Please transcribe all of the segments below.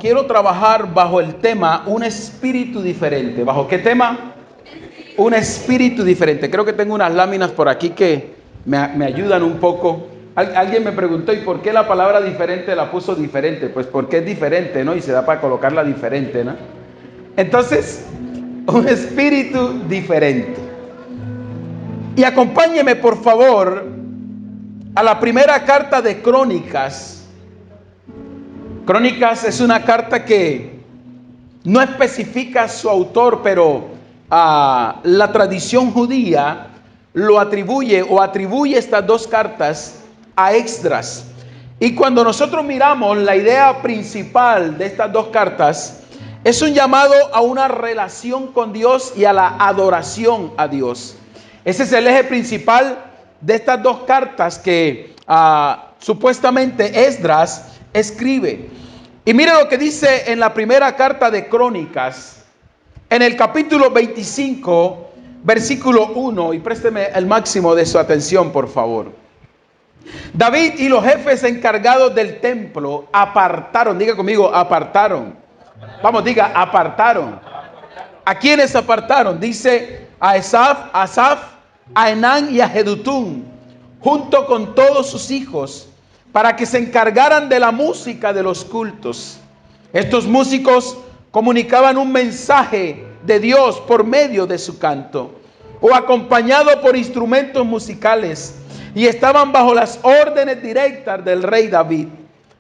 quiero trabajar bajo el tema un espíritu diferente. ¿Bajo qué tema? Un espíritu diferente. Creo que tengo unas láminas por aquí que me ayudan un poco. Alguien me preguntó, ¿y por qué la palabra diferente la puso diferente? Pues porque es diferente, ¿no? Y se da para colocarla diferente, ¿no? Entonces, un espíritu diferente. Y acompáñeme, por favor, a la primera carta de Crónicas. Crónicas es una carta que no especifica su autor, pero la tradición judía lo atribuye estas dos cartas a Esdras. Y cuando nosotros miramos la idea principal de estas dos cartas, es un llamado a una relación con Dios y a la adoración a Dios. Ese es el eje principal de estas dos cartas que supuestamente Esdras escribe. Y mire lo que dice en la primera carta de Crónicas, en el capítulo 25, versículo 1, y présteme el máximo de su atención, por favor. David y los jefes encargados del templo apartaron, diga conmigo, apartaron. Vamos, diga, apartaron. ¿A quiénes apartaron? Dice a Asaf, a Enán y a Jedutún, junto con todos sus hijos, para que se encargaran de la música de los cultos. Estos músicos comunicaban un mensaje de Dios por medio de su canto, o acompañado por instrumentos musicales, y estaban bajo las órdenes directas del rey David.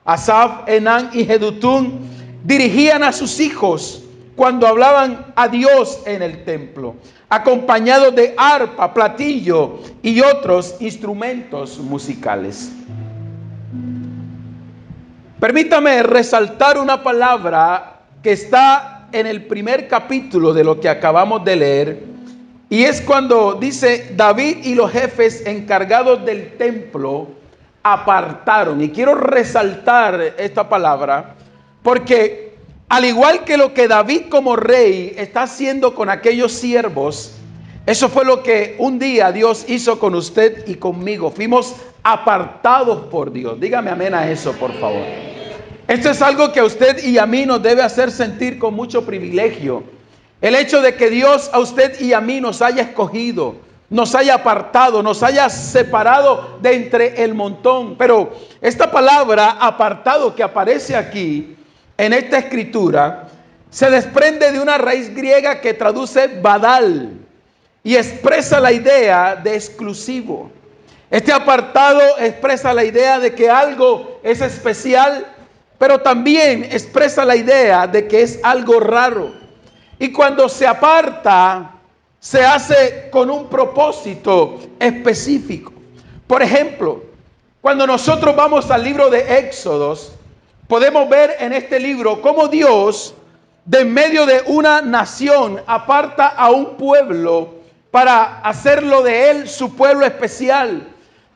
Asaf, Enán y Jedutún dirigían a sus hijos cuando hablaban a Dios en el templo, acompañados de arpa, platillo y otros instrumentos musicales. Permítame resaltar una palabra que está en el primer capítulo de lo que acabamos de leer, y es cuando dice David y los jefes encargados del templo apartaron. Y quiero resaltar esta palabra porque al igual que lo que David como rey está haciendo con aquellos siervos, eso fue lo que un día Dios hizo con usted y conmigo. Fuimos apartados por Dios. Dígame amén a eso, por favor. Esto es algo que a usted y a mí nos debe hacer sentir con mucho privilegio. El hecho de que Dios a usted y a mí nos haya escogido, nos haya apartado, nos haya separado de entre el montón. Pero esta palabra apartado que aparece aquí en esta escritura se desprende de una raíz griega que traduce badal y expresa la idea de exclusivo. Este apartado expresa la idea de que algo es especial, pero también expresa la idea de que es algo raro. Y cuando se aparta, se hace con un propósito específico. Por ejemplo, cuando nosotros vamos al libro de Éxodos, podemos ver en este libro cómo Dios, de en medio de una nación, aparta a un pueblo para hacerlo de él su pueblo especial,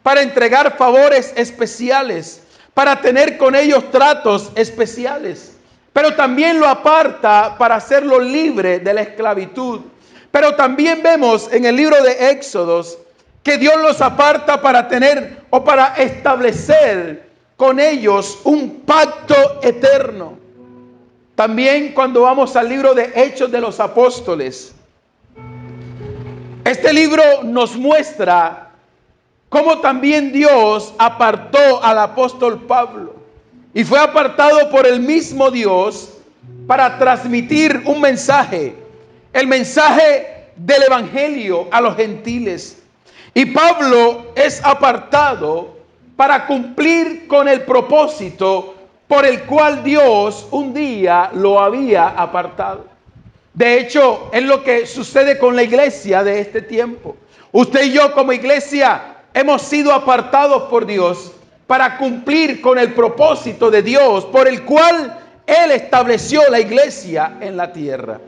para entregar favores especiales, para tener con ellos tratos especiales. Pero también lo aparta para hacerlo libre de la esclavitud. Pero también vemos en el libro de Éxodos que Dios los aparta para tener o para establecer con ellos un pacto eterno. También cuando vamos al libro de Hechos de los Apóstoles, este libro nos muestra cómo también Dios apartó al apóstol Pablo. Y fue apartado por el mismo Dios para transmitir un mensaje, el mensaje del evangelio a los gentiles. Y Pablo es apartado para cumplir con el propósito por el cual Dios un día lo había apartado. De hecho, es lo que sucede con la iglesia de este tiempo. Usted y yo como iglesia hemos sido apartados por Dios para cumplir con el propósito de Dios por el cual Él estableció la iglesia en la tierra.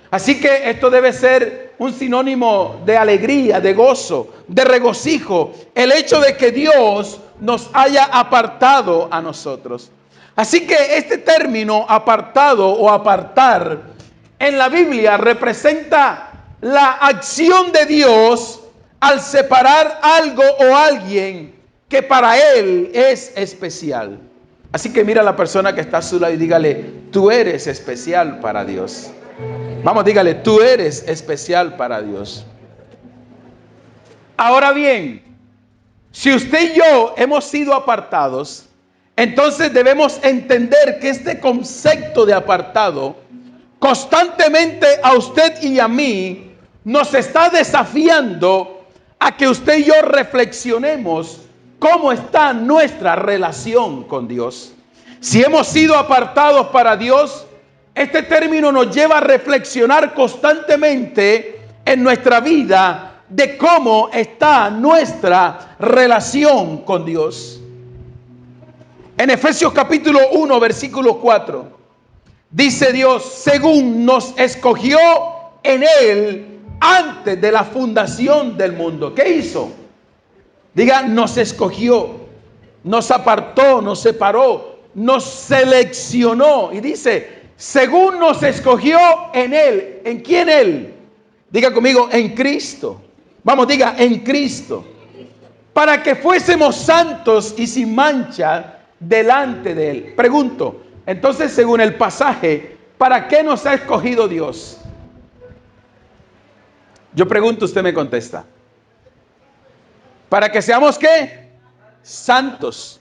Así que esto debe ser un sinónimo de alegría, de gozo, de regocijo, el hecho de que Dios nos haya apartado a nosotros. Así que este término apartado o apartar en la Biblia representa la acción de Dios al separar algo o alguien que para Él es especial. Así que mira a la persona que está a su lado y dígale, tú eres especial para Dios. Vamos, dígale, tú eres especial para Dios. Ahora bien, si usted y yo hemos sido apartados, entonces debemos entender que este concepto de apartado constantemente a usted y a mí nos está desafiando a que usted y yo reflexionemos cómo está nuestra relación con Dios. Si hemos sido apartados para Dios, este término nos lleva a reflexionar constantemente en nuestra vida de cómo está nuestra relación con Dios. En Efesios capítulo 1, versículo 4, dice Dios, según nos escogió en Él antes de la fundación del mundo. ¿Qué hizo? Diga, nos escogió, nos apartó, nos separó, nos seleccionó. Y dice, según nos escogió en Él. ¿En quién Él? Diga conmigo, en Cristo. Vamos, diga, en Cristo. Para que fuésemos santos y sin mancha delante de Él. Pregunto, entonces según el pasaje, ¿para qué nos ha escogido Dios? Yo pregunto, usted me contesta. ¿Para que seamos qué? Santos.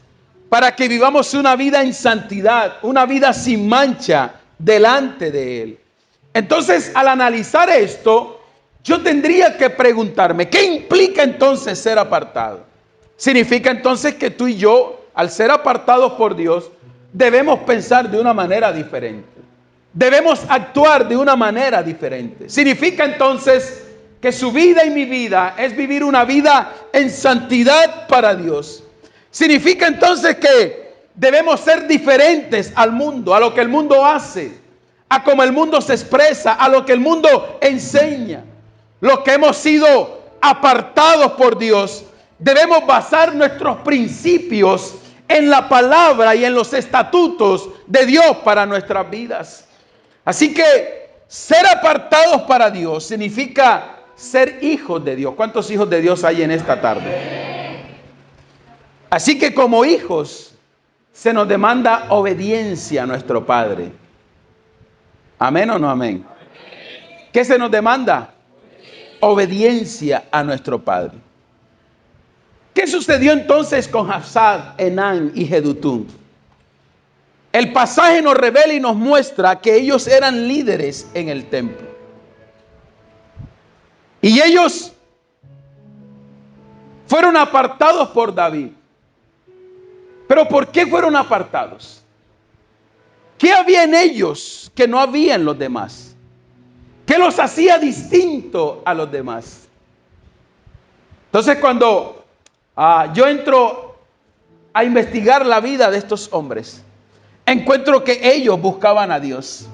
Para que vivamos una vida en santidad, una vida sin mancha delante de Él. Entonces, al analizar esto, yo tendría que preguntarme, ¿qué implica entonces ser apartado? Significa entonces que tú y yo, al ser apartados por Dios, debemos pensar de una manera diferente. Debemos actuar de una manera diferente. Significa entonces que su vida y mi vida es vivir una vida en santidad para Dios. Significa entonces que debemos ser diferentes al mundo, a lo que el mundo hace, a cómo el mundo se expresa, a lo que el mundo enseña. Los que hemos sido apartados por Dios, debemos basar nuestros principios en la palabra y en los estatutos de Dios para nuestras vidas. Así que ser apartados para Dios significa ser hijos de Dios. ¿Cuántos hijos de Dios hay en esta tarde? Así que como hijos se nos demanda obediencia a nuestro Padre. ¿Amén o no amén? ¿Qué se nos demanda? Obediencia a nuestro Padre. ¿Qué sucedió entonces con Hafsad, Enán y Jedutún? El pasaje nos revela y nos muestra que ellos eran líderes en el templo. Y ellos fueron apartados por David. ¿Pero por qué fueron apartados? ¿Qué había en ellos que no había en los demás? ¿Qué los hacía distinto a los demás? Entonces cuando yo entro a investigar la vida de estos hombres, encuentro que ellos buscaban a Dios.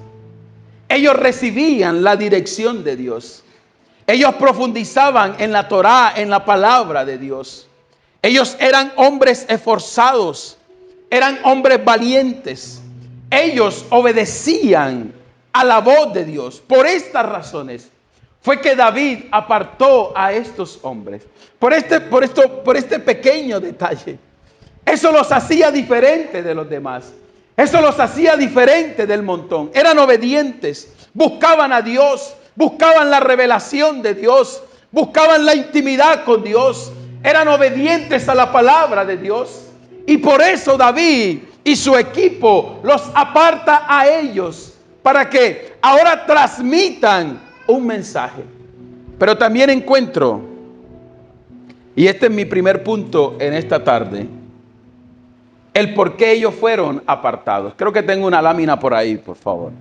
Ellos recibían la dirección de Dios. Ellos profundizaban en la Torá, en la palabra de Dios. Ellos eran hombres esforzados, eran hombres valientes. Ellos obedecían a la voz de Dios. Por estas razones fue que David apartó a estos hombres. Por este pequeño detalle. Eso los hacía diferentes de los demás. Eso los hacía diferentes del montón. Eran obedientes, buscaban a Dios, buscaban la revelación de Dios, buscaban la intimidad con Dios. Eran obedientes a la palabra de Dios. Y por eso David y su equipo los aparta a ellos para que ahora transmitan un mensaje. Pero también encuentro, y este es mi primer punto en esta tarde, el por qué ellos fueron apartados. Creo que tengo una lámina por ahí, por favor.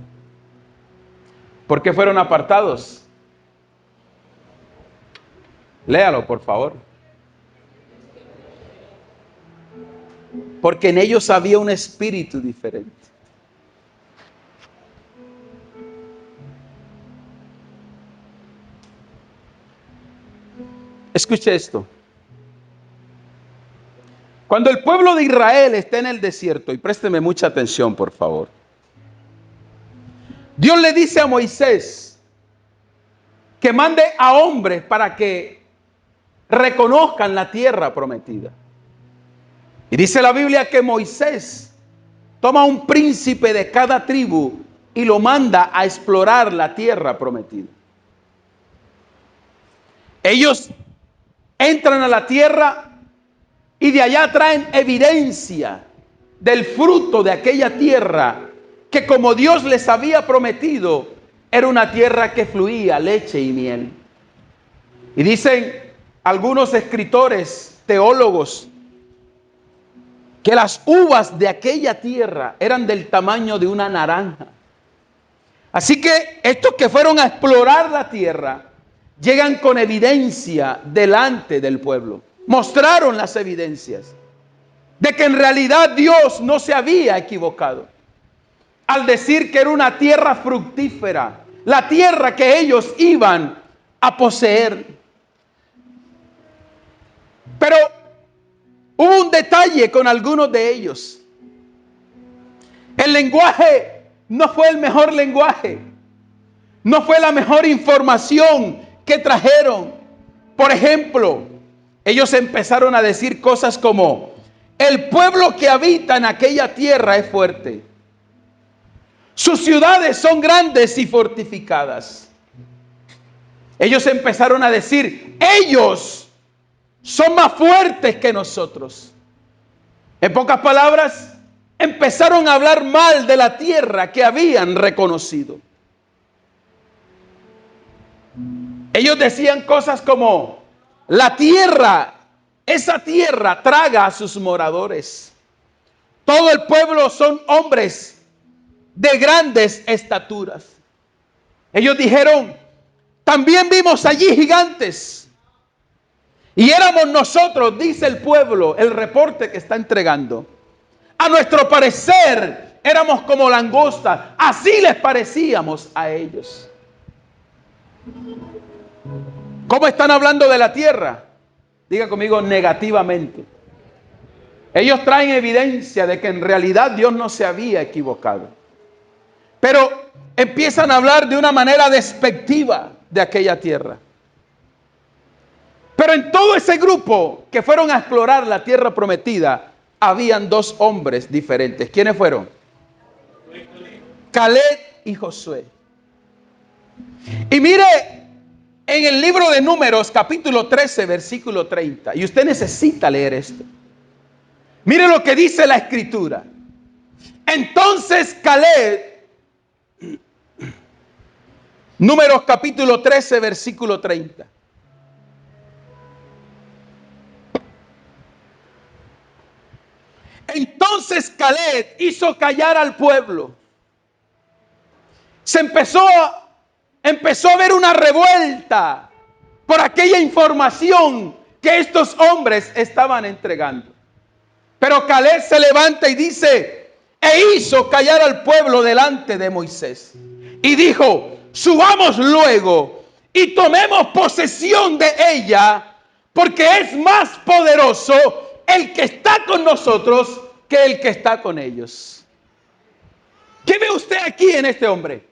¿Por qué fueron apartados? Léalo, por favor. Porque en ellos había un espíritu diferente. Escuche esto. Cuando el pueblo de Israel está en el desierto, y présteme mucha atención, por favor. Dios le dice a Moisés que mande a hombres para que reconozcan la tierra prometida. Y dice la Biblia que Moisés toma un príncipe de cada tribu y lo manda a explorar la tierra prometida. Ellos entran a la tierra y de allá traen evidencia del fruto de aquella tierra que, como Dios les había prometido, era una tierra que fluía leche y miel. Y dicen algunos escritores, teólogos, que las uvas de aquella tierra eran del tamaño de una naranja. Así que estos que fueron a explorar la tierra llegan con evidencia delante del pueblo. Mostraron las evidencias de que en realidad Dios no se había equivocado al decir que era una tierra fructífera, la tierra que ellos iban a poseer. Pero hubo un detalle con algunos de ellos. El lenguaje no fue el mejor lenguaje, no fue la mejor información que trajeron. Por ejemplo, ellos empezaron a decir cosas como: el pueblo que habita en aquella tierra es fuerte, sus ciudades son grandes y fortificadas. Ellos empezaron a decir: ellos son más fuertes que nosotros. En pocas palabras, empezaron a hablar mal de la tierra que habían reconocido. Ellos decían cosas como: la tierra, esa tierra traga a sus moradores. Todo el pueblo son hombres de grandes estaturas. Ellos dijeron: también vimos allí gigantes. Y éramos nosotros, dice el pueblo, el reporte que está entregando. A nuestro parecer, éramos como langostas. Así les parecíamos a ellos. ¿Cómo están hablando de la tierra? Diga conmigo: negativamente. Ellos traen evidencia de que en realidad Dios no se había equivocado. Pero empiezan a hablar de una manera despectiva de aquella tierra. Pero en todo ese grupo que fueron a explorar la tierra prometida, habían dos hombres diferentes. ¿Quiénes fueron? Caleb y Josué. Y mire, en el libro de Números, capítulo 13, versículo 30, y usted necesita leer esto. Mire lo que dice la escritura. Entonces Caleb, Números capítulo 13, versículo 30. Entonces Caleb hizo callar al pueblo. Se empezó a ver una revuelta por aquella información que estos hombres estaban entregando. Pero Caleb se levanta y dice: e hizo callar al pueblo delante de Moisés. Y dijo: subamos luego y tomemos posesión de ella, porque es más poderoso el que está con nosotros que el que está con ellos. ¿Qué ve usted aquí en este hombre?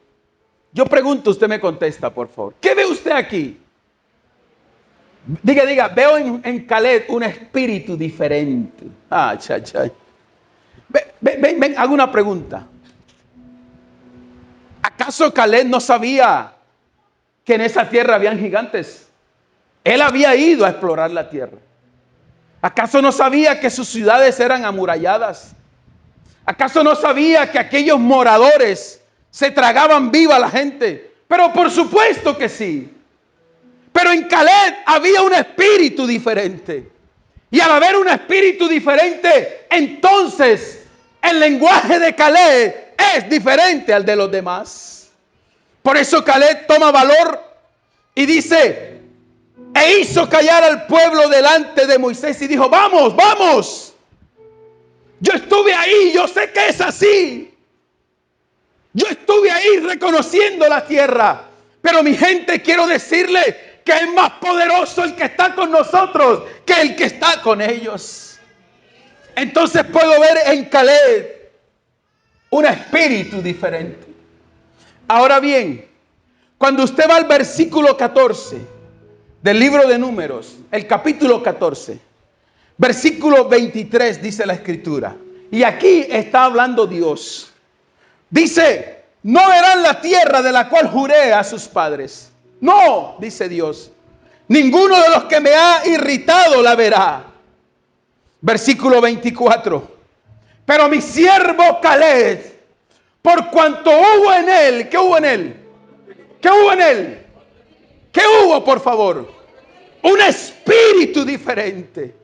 Yo pregunto, usted me contesta, por favor. ¿Qué ve usted aquí? Diga, veo en Caleb un espíritu diferente. Chay. Ven, hago una pregunta. ¿Acaso Caleb no sabía que en esa tierra habían gigantes? Él había ido a explorar la tierra. ¿Acaso no sabía que sus ciudades eran amuralladas? ¿Acaso no sabía que aquellos moradores se tragaban viva a la gente? Pero por supuesto que sí. Pero en Caleb había un espíritu diferente. Y al haber un espíritu diferente, entonces el lenguaje de Caleb es diferente al de los demás. Por eso Caleb toma valor y dice: e hizo callar al pueblo delante de Moisés y dijo: vamos. Yo estuve ahí, yo sé que es así. Yo estuve ahí reconociendo la tierra. Pero mi gente, quiero decirle que es más poderoso el que está con nosotros que el que está con ellos. Entonces puedo ver en Caleb un espíritu diferente. Ahora bien, cuando usted va al versículo 14 del libro de Números, el capítulo 14, versículo 23, dice la escritura: Y aquí está hablando Dios. Dice, no verán la tierra de la cual juré a sus padres. No, dice Dios. Ninguno de los que me ha irritado la verá. Versículo 24. Pero mi siervo Caleb, por cuanto hubo en él, ¿qué hubo en él? ¿Qué hubo en él? ¿Qué hubo, por favor? Un espíritu diferente.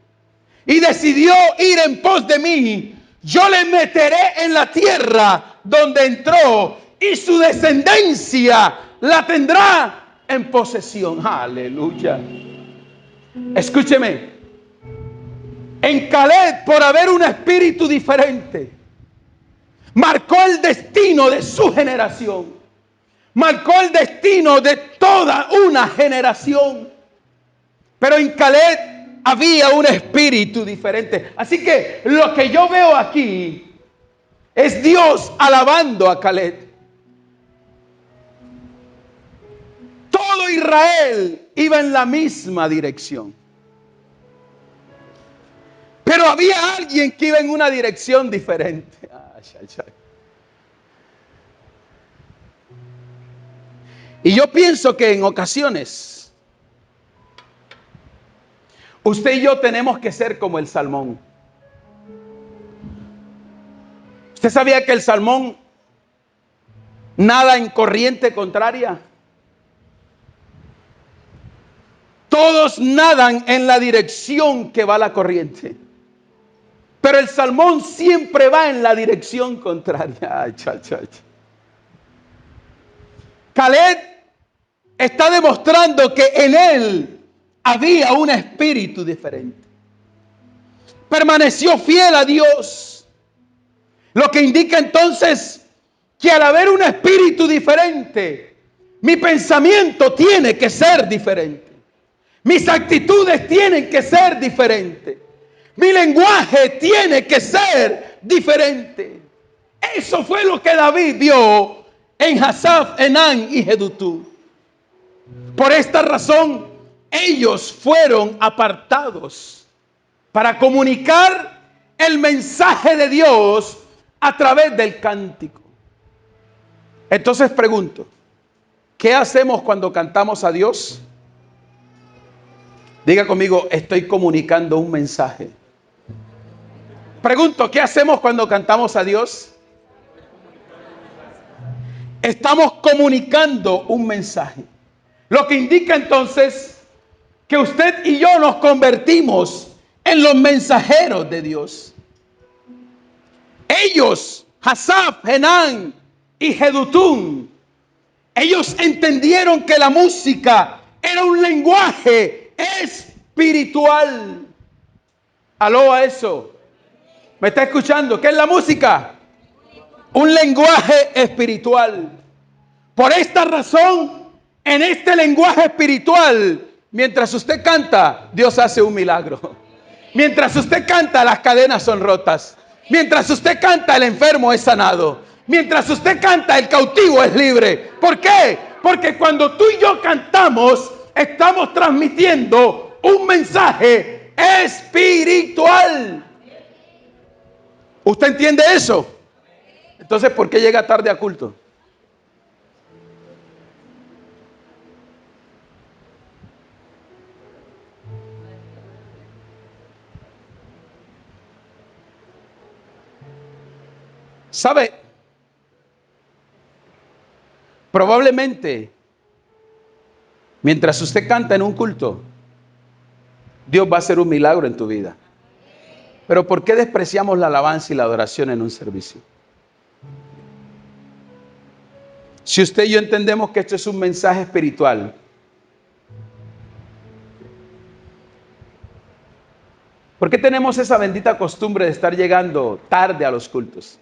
Y decidió ir en pos de mí. Yo le meteré en la tierra donde entró y su descendencia la tendrá en posesión. Aleluya. Escúcheme. En Caleb, por haber un espíritu diferente, marcó el destino de su generación. Marcó el destino de toda una generación. Pero en Caleb había un espíritu diferente. Así que lo que yo veo aquí es Dios alabando a Caleb. Todo Israel iba en la misma dirección. Pero había alguien que iba en una dirección diferente. Y yo pienso que en ocasiones usted y yo tenemos que ser como el salmón. ¿Usted sabía que el salmón nada en corriente contraria? Todos nadan en la dirección que va la corriente. Pero el salmón siempre va en la dirección contraria. Caleb está demostrando que en él había un espíritu diferente. Permaneció fiel a Dios. Lo que indica entonces que al haber un espíritu diferente, mi pensamiento tiene que ser diferente. Mis actitudes tienen que ser diferentes. Mi lenguaje tiene que ser diferente. Eso fue lo que David vio en Asaf, Enán y Jedutún. Por esta razón, ellos fueron apartados para comunicar el mensaje de Dios a través del cántico. Entonces pregunto, ¿qué hacemos cuando cantamos a Dios? Diga conmigo, estoy comunicando un mensaje. Pregunto, ¿qué hacemos cuando cantamos a Dios? Estamos comunicando un mensaje. Lo que indica entonces que usted y yo nos convertimos en los mensajeros de Dios. Ellos, Asaf, Enán y Jedutún, ellos entendieron que la música era un lenguaje espiritual. Aló a eso. ¿Me está escuchando? ¿Qué es la música? Un lenguaje espiritual. Por esta razón, en este lenguaje espiritual, mientras usted canta, Dios hace un milagro. Mientras usted canta, las cadenas son rotas. Mientras usted canta, el enfermo es sanado. Mientras usted canta, el cautivo es libre. ¿Por qué? Porque cuando tú y yo cantamos, estamos transmitiendo un mensaje espiritual. ¿Usted entiende eso? Entonces, ¿por qué llega tarde a culto? ¿Sabe? Probablemente, mientras usted canta en un culto, Dios va a hacer un milagro en tu vida. Pero ¿por qué despreciamos la alabanza y la adoración en un servicio? Si usted y yo entendemos que esto es un mensaje espiritual, ¿por qué tenemos esa bendita costumbre de estar llegando tarde a los cultos?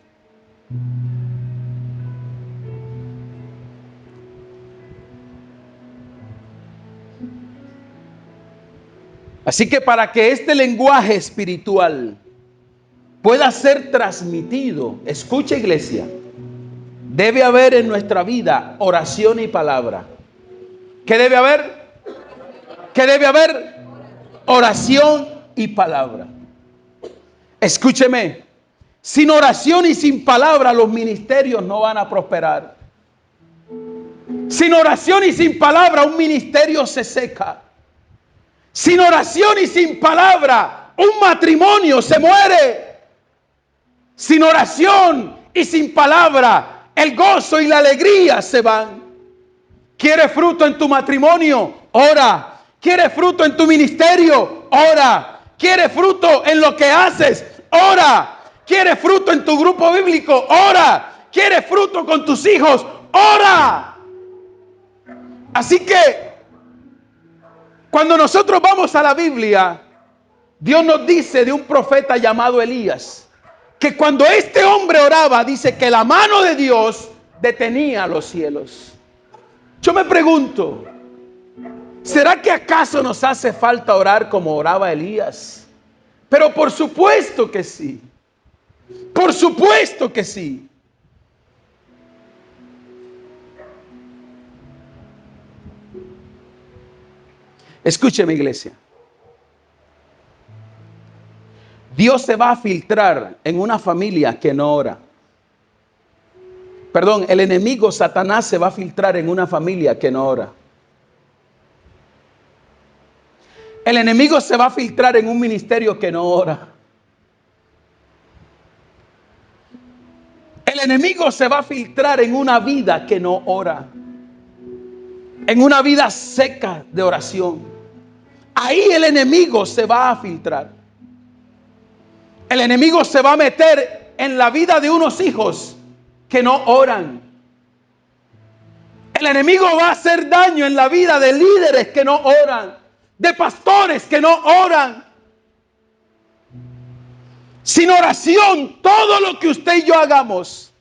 Así que para que este lenguaje espiritual pueda ser transmitido, escucha iglesia, debe haber en nuestra vida oración y palabra. ¿Qué debe haber? ¿Qué debe haber? Oración y palabra. Escúcheme, Sin oración y sin palabra los ministerios no van a prosperar. Sin oración y sin palabra un ministerio se seca. Sin oración y sin palabra un matrimonio se muere. Sin oración y sin palabra el gozo y la alegría se van. ¿Quieres fruto en tu matrimonio? Ora. ¿Quieres fruto en tu ministerio? Ora. ¿Quieres fruto en lo que haces? Ora. ¿Quieres fruto en tu grupo bíblico? Ora. ¿Quieres fruto con tus hijos? Ora. Así que cuando nosotros vamos a la Biblia, Dios nos dice de un profeta llamado Elías, que cuando este hombre oraba, dice que la mano de Dios detenía los cielos. Yo me pregunto, ¿será que acaso nos hace falta orar como oraba Elías? Pero por supuesto que sí. Por supuesto que sí. Escúcheme, iglesia. Dios se va a filtrar en una familia que no ora. Perdón, el enemigo Satanás se va a filtrar en una familia que no ora. El enemigo se va a filtrar en un ministerio que no ora. El enemigo se va a filtrar en una vida que no ora. En una vida seca de oración. Ahí el enemigo se va a filtrar. El enemigo se va a meter en la vida de unos hijos que no oran. El enemigo va a hacer daño en la vida de líderes que no oran, de pastores que no oran. Sin oración, todo lo que usted y yo hagamos,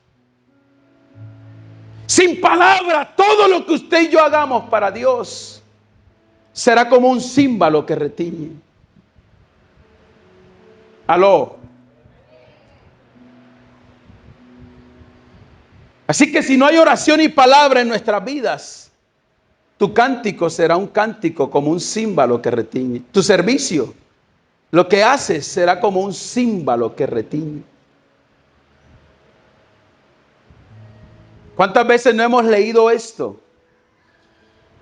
sin palabra, todo lo que usted y yo hagamos para Dios, será como un címbalo que retiñe. Aló. Así que si no hay oración y palabra en nuestras vidas, tu cántico será un cántico como un címbalo que retiñe. Tu servicio, lo que haces, será como un címbalo que retiñe. ¿Cuántas veces no hemos leído esto?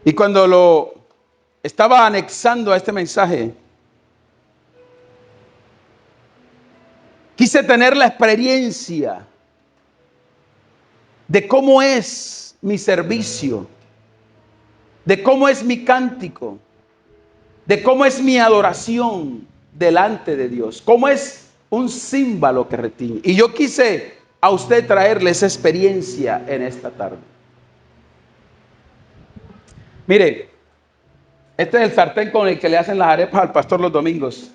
Y cuando lo estaba anexando a este mensaje, quise tener la experiencia de cómo es mi servicio, de cómo es mi cántico, de cómo es mi adoración delante de Dios, cómo es un címbalo que retiñe. Y yo quise a usted traerle esa experiencia en esta tarde. Mire, este es el sartén con el que le hacen las arepas al pastor los domingos.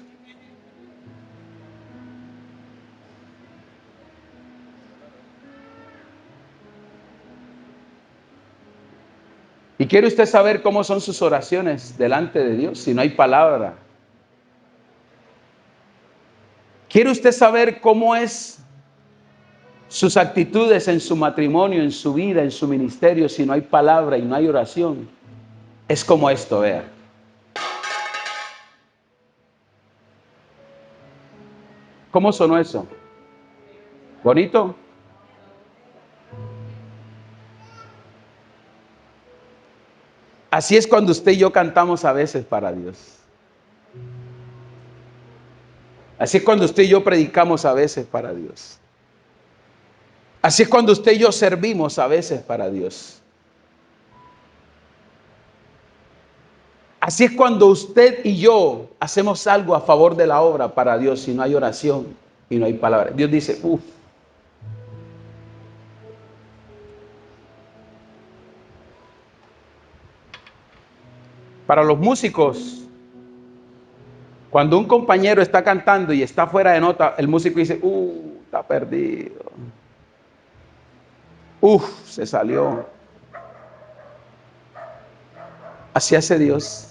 ¿Y quiere usted saber cómo son sus oraciones delante de Dios si no hay palabra? ¿Quiere usted saber cómo es sus actitudes en su matrimonio, en su vida, en su ministerio si no hay palabra y no hay oración? Es como esto, vea. ¿Cómo sonó eso? ¿Bonito? Así es cuando usted y yo cantamos a veces para Dios. Así es cuando usted y yo predicamos a veces para Dios. Así es cuando usted y yo servimos a veces para Dios. Así es cuando usted y yo hacemos algo a favor de la obra para Dios si no hay oración y no hay palabra. Dios dice, uff. Para los músicos, cuando un compañero está cantando y está fuera de nota, el músico dice, está perdido. Se salió. Así hace Dios.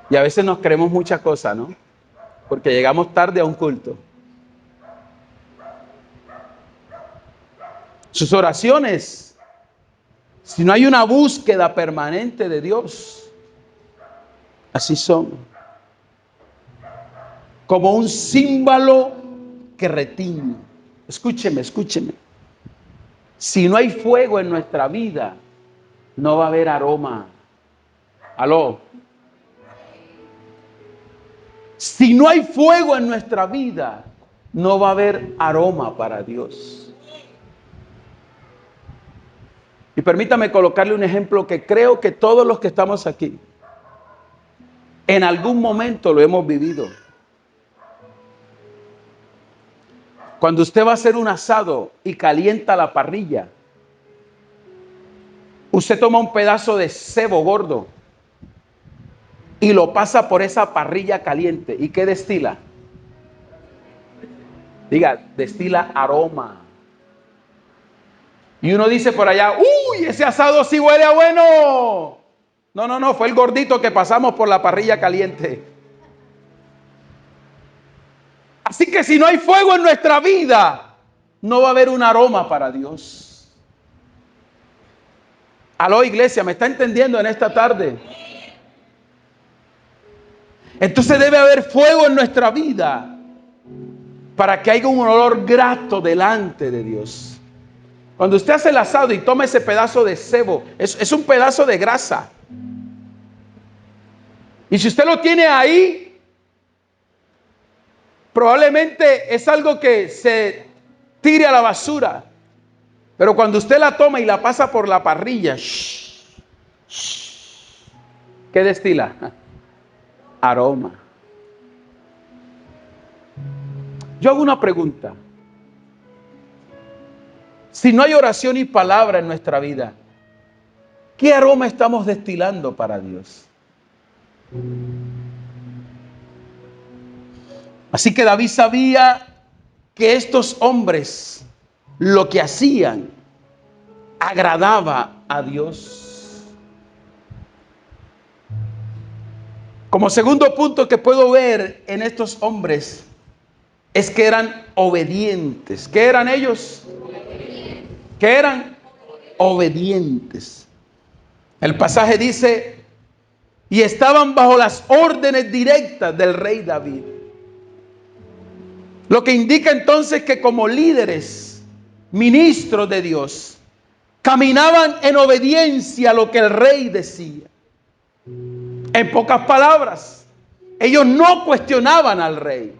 Y a veces nos creemos muchas cosas, ¿no? Porque llegamos tarde a un culto. Sus oraciones, si no hay una búsqueda permanente de Dios, así son. Como un címbalo que que retiñe. Escúcheme, escúcheme. Si no hay fuego en nuestra vida, no va a haber aroma. Aló. Si no hay fuego en nuestra vida, no va a haber aroma para Dios. Y permítame colocarle un ejemplo que creo que todos los que estamos aquí, en algún momento lo hemos vivido. Cuando usted va a hacer un asado y calienta la parrilla, usted toma un pedazo de cebo gordo y lo pasa por esa parrilla caliente. ¿Y qué destila? Diga, destila aroma. Y uno dice por allá, ¡uy! Ese asado sí huele a bueno. No, fue el gordito que pasamos por la parrilla caliente. Así que si no hay fuego en nuestra vida, no va a haber un aroma para Dios. Aló, iglesia, ¿me está entendiendo en esta tarde? Entonces debe haber fuego en nuestra vida para que haya un olor grato delante de Dios. Cuando usted hace el asado y toma ese pedazo de cebo, es un pedazo de grasa. Y si usted lo tiene ahí, probablemente es algo que se tire a la basura. Pero cuando usted la toma y la pasa por la parrilla, ¿qué destila? Aroma. Yo hago una pregunta. Si no hay oración y palabra en nuestra vida, ¿qué aroma estamos destilando para Dios? Así que David sabía que estos hombres lo que hacían agradaba a Dios. Como segundo punto que puedo ver en estos hombres es que eran obedientes. ¿Qué eran ellos? ¿Qué eran? Obedientes. El pasaje dice, y estaban bajo las órdenes directas del rey David. Lo que indica entonces que como líderes, ministros de Dios, caminaban en obediencia a lo que el rey decía. En pocas palabras, ellos no cuestionaban al rey.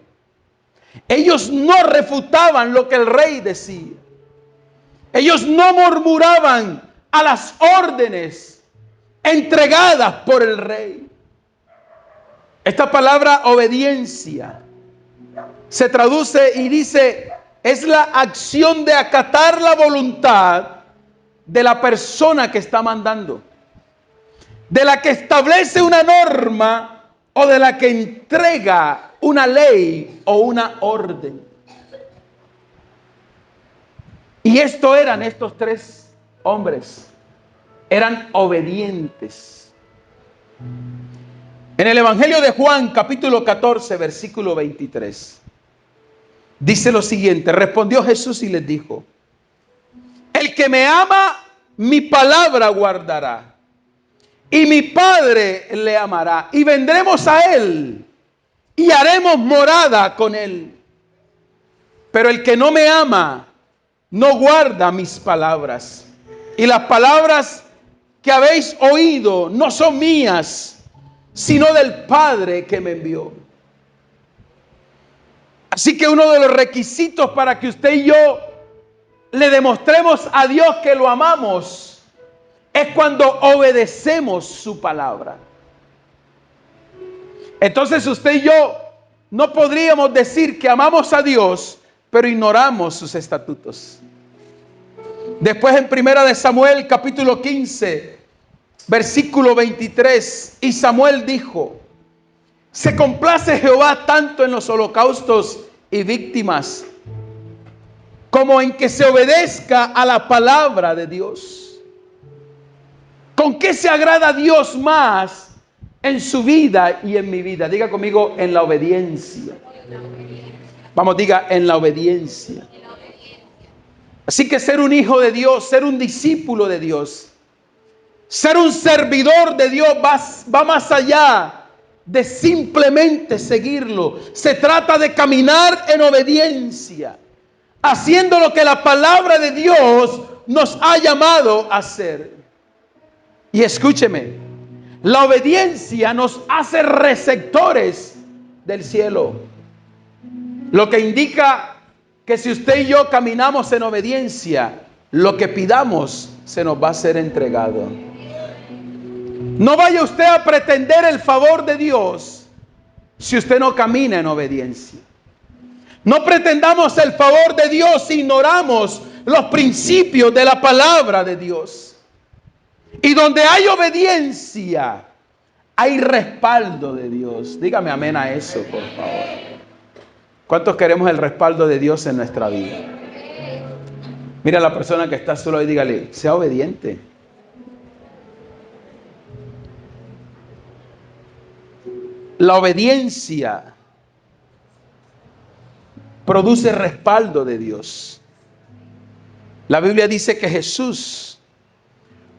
Ellos no refutaban lo que el rey decía. Ellos no murmuraban a las órdenes entregadas por el rey. Esta palabra obediencia se traduce y dice, es la acción de acatar la voluntad de la persona que está mandando, de la que establece una norma o de la que entrega una ley o una orden. Y esto eran estos tres hombres, eran obedientes. En el Evangelio de Juan, capítulo 14, versículo 23, dice lo siguiente: respondió Jesús y les dijo, el que me ama, mi palabra guardará, y mi Padre le amará, y vendremos a él, y haremos morada con él. Pero el que no me ama, no guarda mis palabras, y las palabras que habéis oído no son mías, sino del Padre que me envió. Así que uno de los requisitos para que usted y yo le demostremos a Dios que lo amamos es cuando obedecemos su palabra. Entonces usted y yo no podríamos decir que amamos a Dios, pero ignoramos sus estatutos. Después en Primera de Samuel, capítulo 15, versículo 23, y Samuel dijo, se complace Jehová tanto en los holocaustos y víctimas, como en que se obedezca a la palabra de Dios. ¿Con qué se agrada Dios más en su vida y en mi vida? Diga conmigo, en la obediencia. Vamos, diga, en la obediencia. Así que ser un hijo de Dios, ser un discípulo de Dios, ser un servidor de Dios va más allá de simplemente seguirlo. Se trata de caminar en obediencia, haciendo lo que la palabra de Dios nos ha llamado a hacer. Y escúcheme, la obediencia nos hace receptores del cielo, lo que indica que si usted y yo caminamos en obediencia, lo que pidamos se nos va a ser entregado. No vaya usted a pretender el favor de Dios si usted no camina en obediencia. No pretendamos el favor de Dios si ignoramos los principios de la palabra de Dios. Y donde hay obediencia, hay respaldo de Dios. Dígame amén a eso, por favor. ¿Cuántos queremos el respaldo de Dios en nuestra vida? Mira a la persona que está sola y dígale, sea obediente. La obediencia produce respaldo de Dios. La Biblia dice que Jesús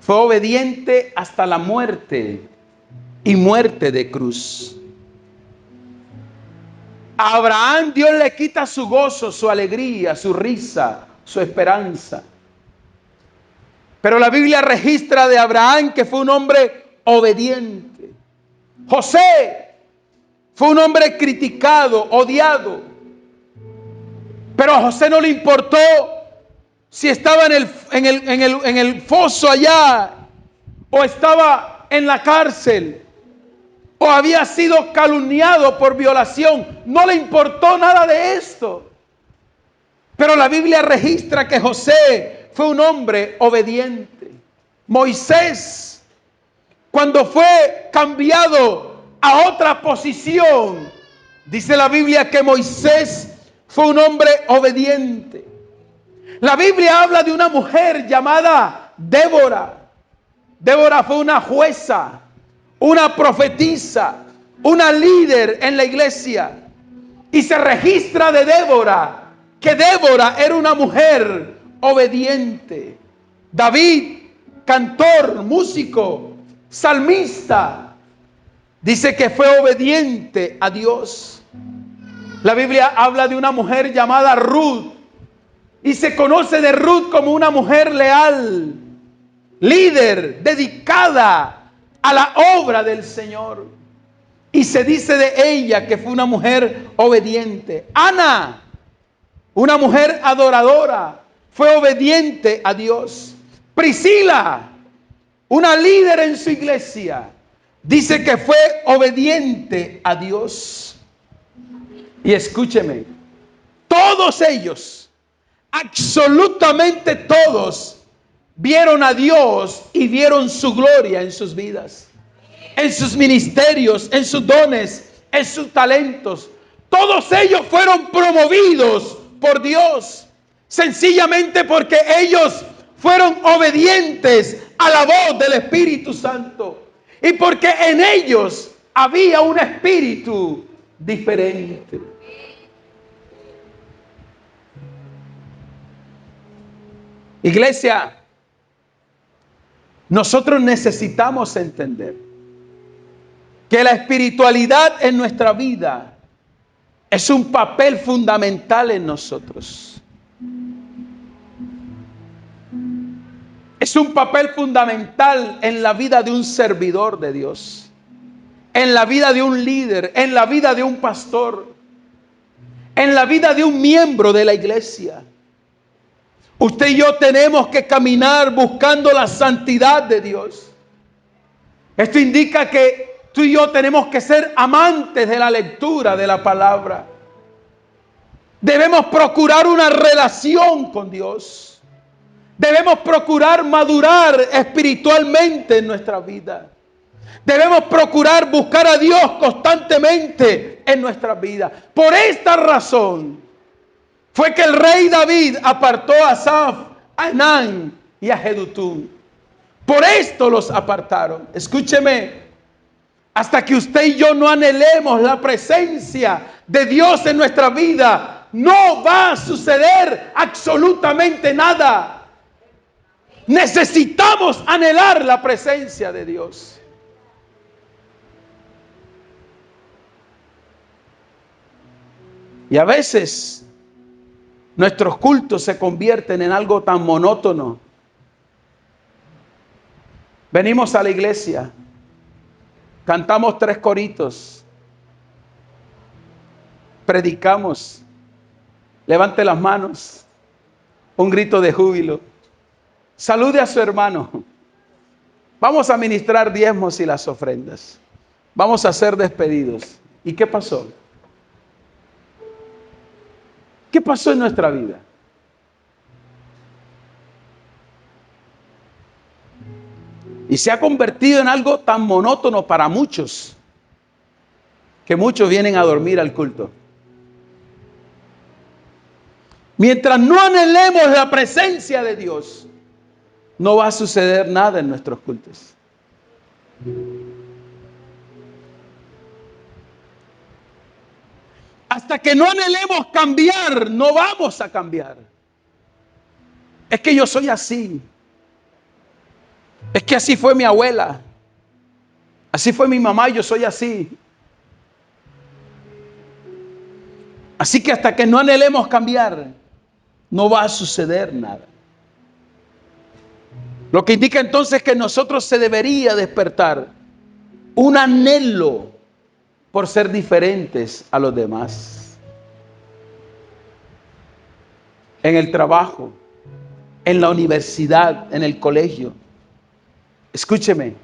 fue obediente hasta la muerte y muerte de cruz. A Abraham Dios le quita su gozo, su alegría, su risa, su esperanza. Pero la Biblia registra de Abraham que fue un hombre obediente. José fue un hombre criticado, odiado. Pero a José no le importó si estaba en el foso allá, o estaba en la cárcel, o había sido calumniado por violación. No le importó nada de esto. Pero la Biblia registra que José fue un hombre obediente. Moisés, cuando fue cambiado a otra posición, dice la Biblia que Moisés fue un hombre obediente. La Biblia habla de una mujer llamada Débora. Débora fue una jueza, una profetisa, una líder en la iglesia. Y se registra de Débora que Débora era una mujer obediente. David, cantor, músico, salmista, dice que fue obediente a Dios. La Biblia habla de una mujer llamada Ruth. Y se conoce de Ruth como una mujer leal, líder, dedicada a la obra del Señor. Y se dice de ella que fue una mujer obediente. Ana, una mujer adoradora, fue obediente a Dios. Priscila, una líder en su iglesia, dice que fue obediente a Dios. Y escúcheme, todos ellos, absolutamente todos, vieron a Dios y vieron su gloria en sus vidas, en sus ministerios, en sus dones, en sus talentos. Todos ellos fueron promovidos por Dios, sencillamente porque ellos fueron obedientes a la voz del Espíritu Santo y porque en ellos había un espíritu diferente. Iglesia, nosotros necesitamos entender que la espiritualidad en nuestra vida es un papel fundamental en nosotros. Es un papel fundamental en la vida de un servidor de Dios, en la vida de un líder, en la vida de un pastor, en la vida de un miembro de la iglesia. Usted y yo tenemos que caminar buscando la santidad de Dios. Esto indica que tú y yo tenemos que ser amantes de la lectura de la palabra. Debemos procurar una relación con Dios. Debemos procurar madurar espiritualmente en nuestra vida. Debemos procurar buscar a Dios constantemente en nuestra vida. Por esta razón fue que el rey David apartó a Asaf, a Enán y a Jedutún. Por esto los apartaron. Escúcheme, hasta que usted y yo no anhelemos la presencia de Dios en nuestra vida, no va a suceder absolutamente nada. Necesitamos anhelar la presencia de Dios. Y a veces nuestros cultos se convierten en algo tan monótono. Venimos a la iglesia, cantamos 3 coritos, predicamos, levante las manos, un grito de júbilo, salude a su hermano, vamos a ministrar diezmos y las ofrendas, vamos a ser despedidos. ¿Y qué pasó? ¿Qué pasó en nuestra vida? Y se ha convertido en algo tan monótono para muchos, que muchos vienen a dormir al culto. Mientras no anhelemos la presencia de Dios, no va a suceder nada en nuestros cultos. Hasta que no anhelemos cambiar, no vamos a cambiar. Es que yo soy así. Es que así fue mi abuela. Así fue mi mamá y yo soy así. Así que hasta que no anhelemos cambiar, no va a suceder nada. Lo que indica entonces que en nosotros se debería despertar un anhelo por ser diferentes a los demás. En el trabajo, en la universidad, en el colegio. Escúcheme,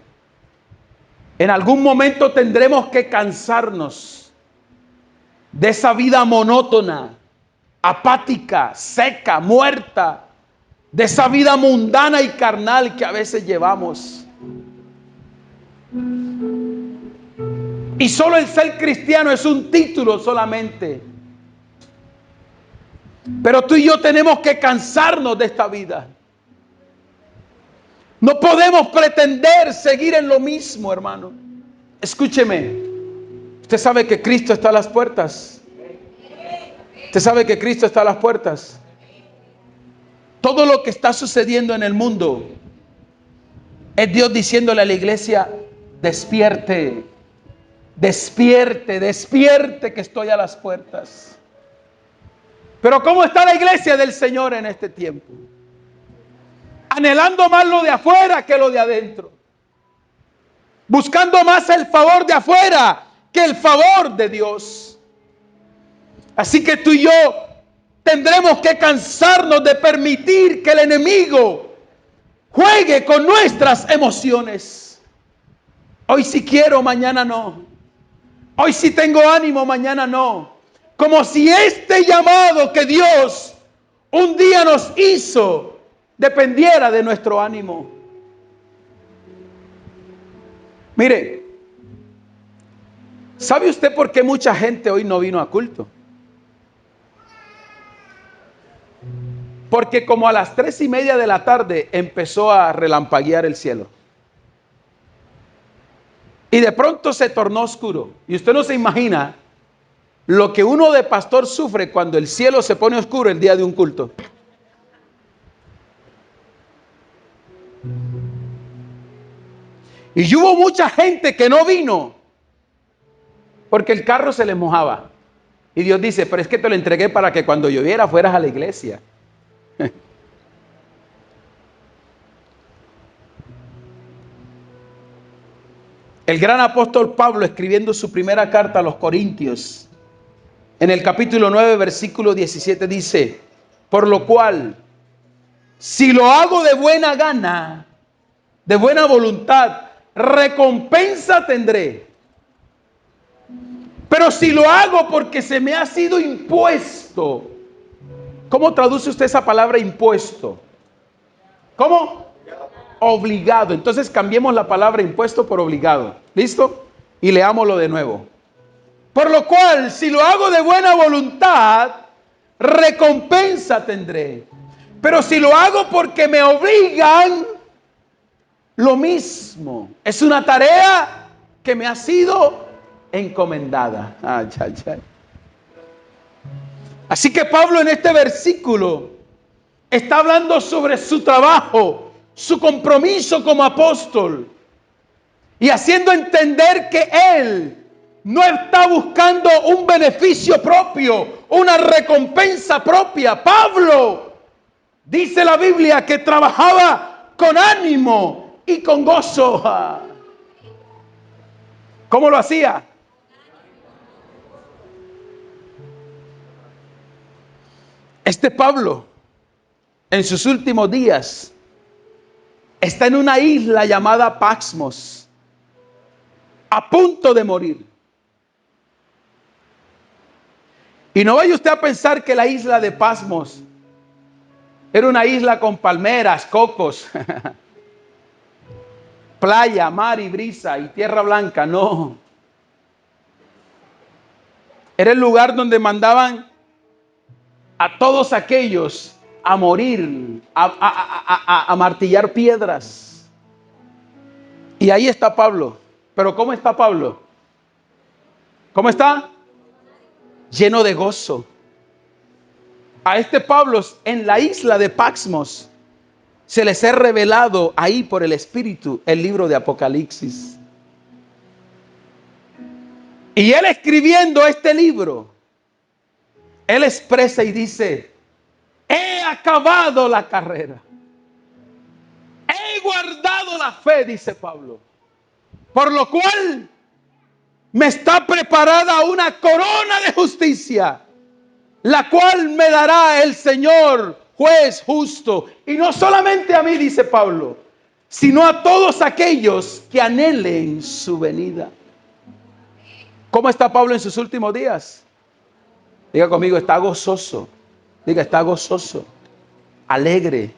en algún momento tendremos que cansarnos de esa vida monótona, apática, seca, muerta, de esa vida mundana y carnal que a veces llevamos. Y solo el ser cristiano es un título solamente. Pero tú y yo tenemos que cansarnos de esta vida. No podemos pretender seguir en lo mismo, hermano. Escúcheme. Usted sabe que Cristo está a las puertas. Usted sabe que Cristo está a las puertas. Todo lo que está sucediendo en el mundo es Dios diciéndole a la iglesia: despierte, despierte, despierte, que estoy a las puertas. Pero ¿cómo está la iglesia del Señor en este tiempo? Anhelando más lo de afuera que lo de adentro. Buscando más el favor de afuera que el favor de Dios. Así que tú y yo tendremos que cansarnos de permitir que el enemigo juegue con nuestras emociones. Hoy sí quiero, mañana no. Hoy sí tengo ánimo, mañana no. Como si este llamado que Dios un día nos hizo dependiera de nuestro ánimo. Mire, ¿sabe usted por qué mucha gente hoy no vino a culto? Porque como a las 3:30 de la tarde empezó a relampaguear el cielo. Y de pronto se tornó oscuro. Y usted no se imagina lo que uno de pastor sufre cuando el cielo se pone oscuro el día de un culto. Y hubo mucha gente que no vino porque el carro se les mojaba. Y Dios dice: pero es que te lo entregué para que cuando lloviera fueras a la iglesia. El gran apóstol Pablo, escribiendo su primera carta a los Corintios, en el capítulo 9, versículo 17, dice: por lo cual, si lo hago de buena gana, de buena voluntad, recompensa tendré. Pero si lo hago porque se me ha sido impuesto. ¿Cómo traduce usted esa palabra impuesto? ¿Cómo? Obligado. Entonces cambiemos la palabra impuesto por obligado. ¿Listo? Y leámoslo de nuevo. Por lo cual, si lo hago de buena voluntad, recompensa tendré. Pero si lo hago porque me obligan, lo mismo. Es una tarea que me ha sido encomendada. Ay, ay, ay. Así que Pablo en este versículo está hablando sobre su trabajo, su compromiso como apóstol, y haciendo entender que él no está buscando un beneficio propio, una recompensa propia. Pablo, dice la Biblia, que trabajaba con ánimo y con gozo. ¿Cómo lo hacía? Este Pablo, en sus últimos días, está en una isla llamada Patmos, a punto de morir. Y no vaya usted a pensar que la isla de Patmos era una isla con palmeras, cocos, playa, mar y brisa y tierra blanca. No. Era el lugar donde mandaban a todos aquellos a morir, a martillar piedras. Y ahí está Pablo. Pero ¿cómo está Pablo? ¿Cómo está? Lleno de gozo. A este Pablo en la isla de Patmos se les ha revelado ahí por el Espíritu el libro de Apocalipsis. Y él escribiendo este libro, él expresa y dice: he acabado la carrera, he guardado la fe, dice Pablo, por lo cual me está preparada una corona de justicia, la cual me dará el Señor, juez justo. Y no solamente a mí, dice Pablo, sino a todos aquellos que anhelen su venida. ¿Cómo está Pablo en sus últimos días? Diga conmigo, está gozoso. Diga, está gozoso, alegre.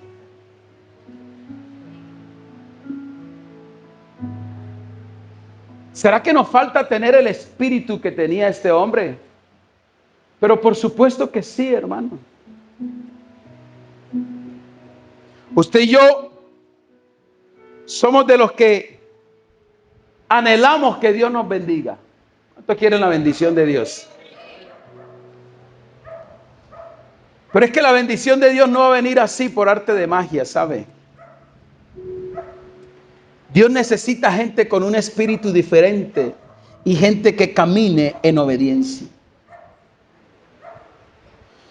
¿Será que nos falta tener el espíritu que tenía este hombre? Pero por supuesto que sí, hermano. Usted y yo somos de los que anhelamos que Dios nos bendiga. ¿Cuántos quieren la bendición de Dios? Pero es que la bendición de Dios no va a venir así por arte de magia, ¿sabe? Dios necesita gente con un espíritu diferente y gente que camine en obediencia.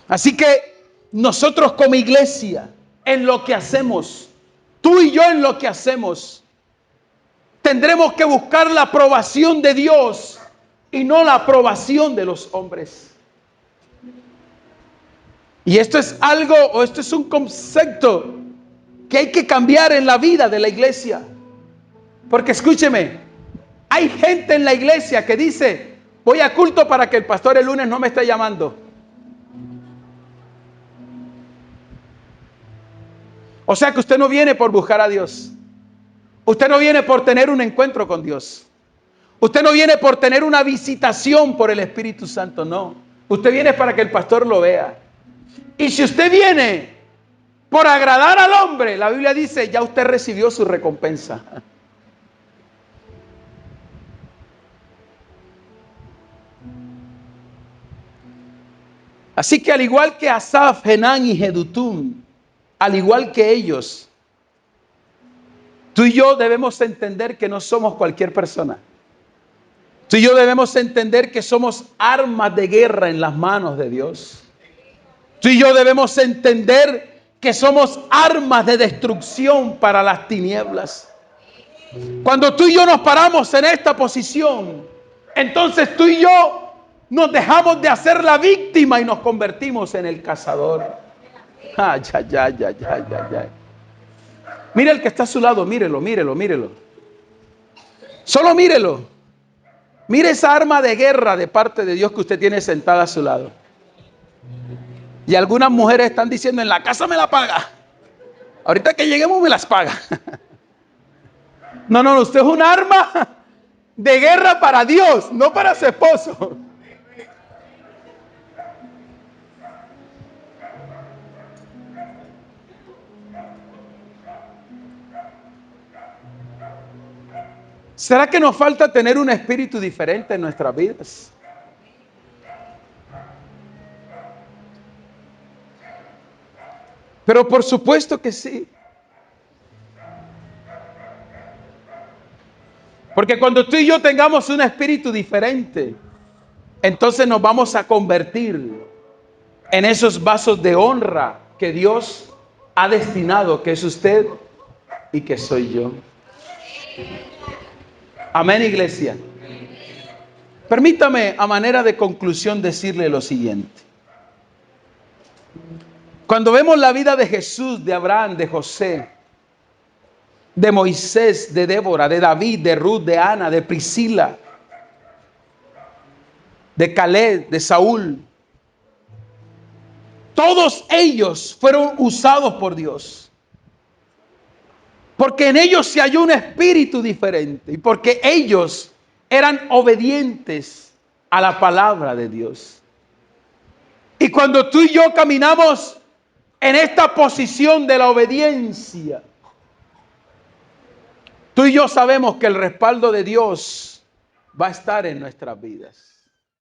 Así que nosotros como iglesia, en lo que hacemos, tú y yo en lo que hacemos, tendremos que buscar la aprobación de Dios y no la aprobación de los hombres. Y esto es algo, o esto es un concepto que hay que cambiar en la vida de la iglesia. Porque escúcheme, hay gente en la iglesia que dice: voy a culto para que el pastor el lunes no me esté llamando. O sea que usted no viene por buscar a Dios. Usted no viene por tener un encuentro con Dios. Usted no viene por tener una visitación por el Espíritu Santo, no. Usted viene para que el pastor lo vea. Y si usted viene por agradar al hombre, la Biblia dice: ya usted recibió su recompensa. Así que al igual que Asaf, Henán y Jedutum, al igual que ellos, tú y yo debemos entender que no somos cualquier persona. Tú y yo debemos entender que somos armas de guerra en las manos de Dios. Tú y yo debemos entender que somos armas de destrucción para las tinieblas. Cuando tú y yo nos paramos en esta posición, entonces tú y yo nos dejamos de hacer la víctima y nos convertimos en el cazador. Ay, ay, ay, ay, ay, ay, ay. Mire el que está a su lado, mírelo, mírelo, mírelo. Solo mírelo. Mire esa arma de guerra de parte de Dios que usted tiene sentada a su lado. Y algunas mujeres están diciendo: en la casa me la paga. Ahorita que lleguemos me las paga. No, no, usted es un arma de guerra para Dios, no para su esposo. ¿Será que nos falta tener un espíritu diferente en nuestras vidas? Pero por supuesto que sí. Porque cuando tú y yo tengamos un espíritu diferente, entonces nos vamos a convertir en esos vasos de honra que Dios ha destinado, que es usted y que soy yo. Amén, iglesia. Permítame a manera de conclusión decirle lo siguiente. Cuando vemos la vida de Jesús, de Abraham, de José, de Moisés, de Débora, de David, de Ruth, de Ana, de Priscila, de Caleb, de Saúl, todos ellos fueron usados por Dios. Porque en ellos se halló un espíritu diferente y porque ellos eran obedientes a la palabra de Dios. Y cuando tú y yo caminamos en esta posición de la obediencia, tú y yo sabemos que el respaldo de Dios va a estar en nuestras vidas.